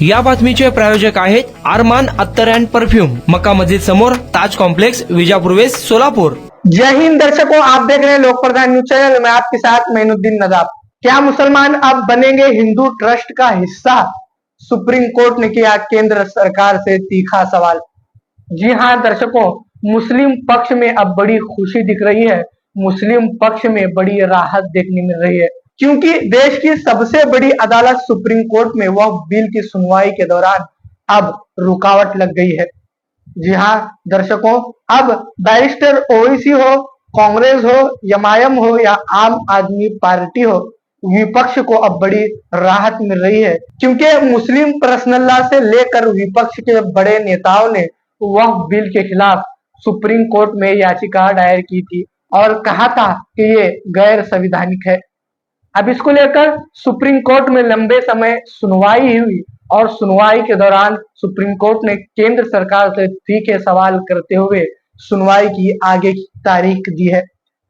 या बातमीचे प्रायोजक आहेत अरमान अत्तर अँड परफ्यूम, मक्का मस्जिद समोर, ताज कॉम्प्लेक्स, विजापूर वेस्ट, सोलापुर। जय हिंद दर्शकों, आप देख रहे हैं लोक प्रधान न्यूज चैनल में आपके साथ मैनुद्दीन नदाब। क्या मुसलमान अब बनेंगे हिंदू ट्रस्ट का हिस्सा? सुप्रीम कोर्ट ने किया केंद्र सरकार से तीखा सवाल। जी हां दर्शकों, मुस्लिम पक्ष में अब बड़ी खुशी दिख रही है, मुस्लिम पक्ष में बड़ी राहत देखने मिल रही है, क्योंकि देश की सबसे बड़ी अदालत सुप्रीम कोर्ट में वह बिल की सुनवाई के दौरान अब रुकावट लग गई है। जी हाँ दर्शकों, अब बैरिस्टर ओवैसी हो, कांग्रेस हो, एमआईएम हो या आम आदमी पार्टी हो, विपक्ष को अब बड़ी राहत मिल रही है, क्योंकि मुस्लिम पर्सनल लॉ से लेकर विपक्ष के बड़े नेताओं ने वह बिल के खिलाफ सुप्रीम कोर्ट में याचिका दायर की थी और कहा था कि ये गैर संवैधानिक है। अब इसको लेकर सुप्रीम कोर्ट में लंबे समय सुनवाई हुई और सुनवाई के दौरान सुप्रीम कोर्ट ने केंद्र सरकार से तीखे सवाल करते हुए सुनवाई की आगे की तारीख दी है।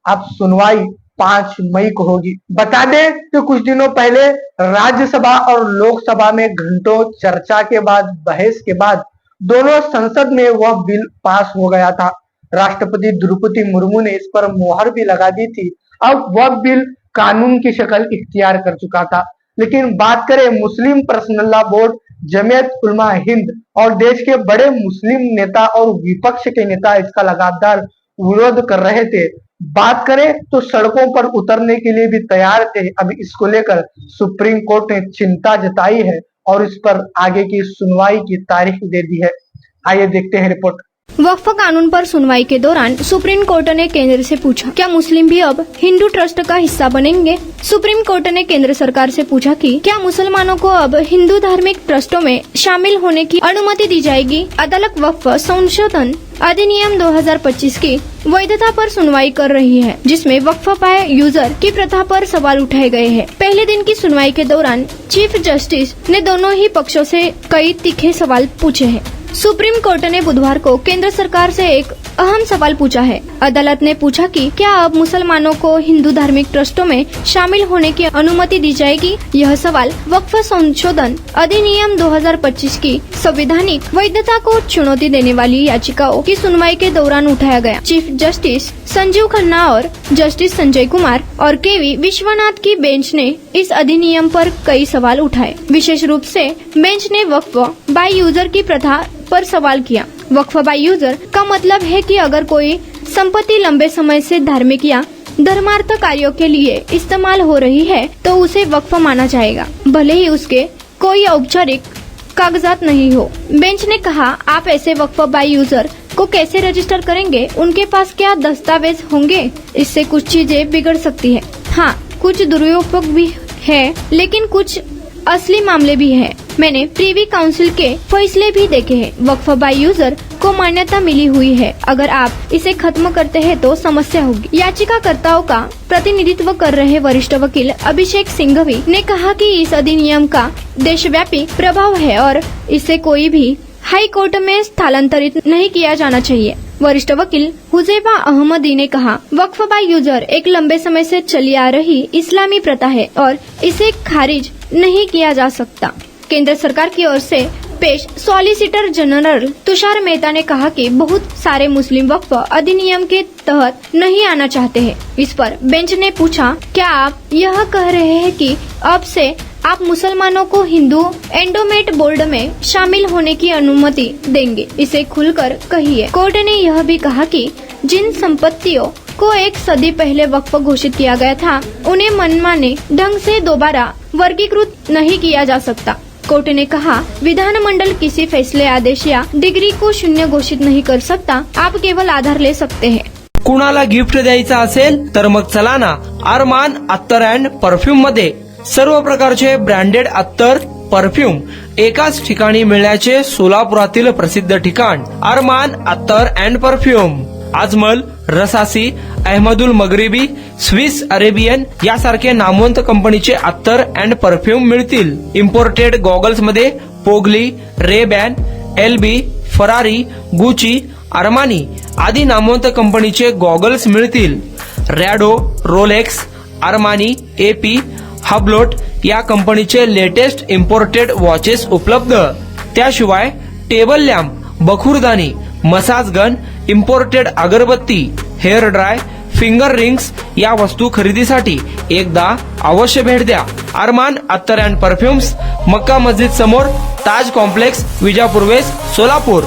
अब सुनवाई 5 मई को होगी। बता दें कि कुछ दिनों पहले राज्यसभा और लोकसभा में घंटों चर्चा के बाद, बहस के बाद दोनों संसद में वह बिल पास हो गया था। राष्ट्रपति द्रौपदी मुर्मू ने इस पर मोहर भी लगा दी थी। अब वह बिल कानून की शक्ल इख्तियार कर चुका था। लेकिन बात करें मुस्लिम personal law board, Jamiat Ulama Hind और देश के बड़े मुस्लिम नेता और विपक्ष के नेता इसका लगातार विरोध कर रहे थे। बात करें तो सड़कों पर उतरने के लिए भी तैयार थे। अब इसको लेकर सुप्रीम कोर्ट ने चिंता जताई है और इस पर आगे की सुनवाई की तारीख दे दी है। आइए देखते हैं रिपोर्ट। वक्फ कानून पर सुनवाई के दौरान सुप्रीम कोर्ट ने केंद्र से पूछा, क्या मुस्लिम भी अब हिंदू ट्रस्ट का हिस्सा बनेंगे? सुप्रीम कोर्ट ने केंद्र सरकार से पूछा कि क्या मुसलमानों को अब हिंदू धार्मिक ट्रस्टों में शामिल होने की अनुमति दी जाएगी? अदालत वक्फ संशोधन अधिनियम 2025 की वैधता पर सुनवाई कर रही है, जिसमें वक्फ बाय यूजर की प्रथा पर सवाल उठाए गए हैं। पहले दिन की सुनवाई के दौरान चीफ जस्टिस ने दोनों ही पक्षों से कई तीखे सवाल पूछे हैं। सुप्रीम कोर्ट ने बुधवार को केंद्र सरकार से एक अहम सवाल पूछा है। अदालत ने पूछा कि क्या अब मुसलमानों को हिंदू धार्मिक ट्रस्टों में शामिल होने की अनुमति दी जाएगी? यह सवाल वक्फ संशोधन अधिनियम 2025 की संवैधानिक वैधता को चुनौती देने वाली याचिकाओं की सुनवाई के दौरान उठाया गया। चीफ जस्टिस संजीव खन्ना और जस्टिस संजय कुमार और केवी विश्वनाथ की बेंच ने इस अधिनियम पर कई सवाल उठाए। विशेष रूप से बेंच ने वक्फ बाय यूजर की प्रथा पर सवाल किया। वक्फ बाय यूजर का मतलब है कि अगर कोई संपत्ति लंबे समय से धार्मिक या धर्मार्थ कार्यों के लिए इस्तेमाल हो रही है तो उसे वक्फ माना जाएगा, भले ही उसके कोई औपचारिक कागजात नहीं हो। बेंच ने कहा, आप ऐसे वक्फ बाय यूजर को कैसे रजिस्टर करेंगे? उनके पास क्या दस्तावेज होंगे? इससे कुछ चीजें बिगड़ सकती है। हाँ, कुछ दुरुपयोग भी है, लेकिन कुछ असली मामले भी है। मैंने प्रीवी काउंसिल के फैसले भी देखे हैं। वक्फ बाय यूजर को मान्यता मिली हुई है। अगर आप इसे खत्म करते हैं तो समस्या होगी। याचिकाकर्ताओं का प्रतिनिधित्व कर रहे वरिष्ठ वकील अभिषेक सिंघवी ने कहा कि इस अधिनियम का देशव्यापी प्रभाव है और इसे कोई भी हाई कोर्ट में स्थानांतरित नहीं किया जाना चाहिए। वरिष्ठ वकील हुजैफा अहमदी ने कहा, वक्फ बाय यूजर एक लंबे समय से चली आ रही इस्लामी प्रथा है और इसे खारिज नहीं किया जा सकता। केंद्र सरकार की ओर से पेश सॉलिसिटर जनरल तुषार मेहता ने कहा कि बहुत सारे मुस्लिम वक्फ अधिनियम के तहत नहीं आना चाहते हैं। इस पर बेंच ने पूछा, क्या आप यह कह रहे हैं कि अब से आप मुसलमानों को हिंदू एंडोमेट बोर्ड में शामिल होने की अनुमति देंगे? इसे खुलकर कहिए। कोर्ट ने यह भी कहा कि जिन संपत्तियों को एक सदी पहले वक्फ घोषित किया गया था, उन्हें मनमाने ढंग से दोबारा वर्गीकृत नहीं किया जा सकता। कोर्ट ने कहा, विधानमंडल किसी फैसले, आदेश या डिग्री को शून्य घोषित नहीं कर सकता, आप केवल आधार ले सकते हैं। कुणाला गिफ्ट द्यायचा असेल तर मग चला ना अरमान अत्तर अँड परफ्यूम मध्ये सर्व प्रकारचे ब्रँडेड अत्तर परफ्यूम एकाच ठिकाणी मिळण्याचे सोलापुरातील प्रसिद्ध ठिकाण Armaan Attar and perfume. Ajmal, Rasasi, Ahmed Al Maghribi, Swiss Arabian यासारखे नामवंत कंपनीचे अत्तर अँड परफ्यूम मिळतील। इम्पोर्टेड गॉगल्स मध्ये पोगली, Ray Ban, LB, Ferrari, Gucci, Armani आदी नामवंत कंपनीचे गॉगल्स मिळतील। Rado, Rolex, Armani, AP, Hublot या कंपनीचे लेटेस्ट इम्पोर्टेड वॉचेस उपलब्ध. त्याशिवाय टेबल लॅम्प, बखुरदानी, मसाज गन, इम्पोर्टेड अगरबत्ती, हेअर ड्राय, फिंगर रिंग्स या वस्तू खरेदीसाठी एकदा अवश्य भेट द्या. अरमान अत्तर अँड परफ्युम्स, मक्का मस्जिद समोर, ताज कॉम्प्लेक्स, विजापूर वेस्ट, सोलापूर.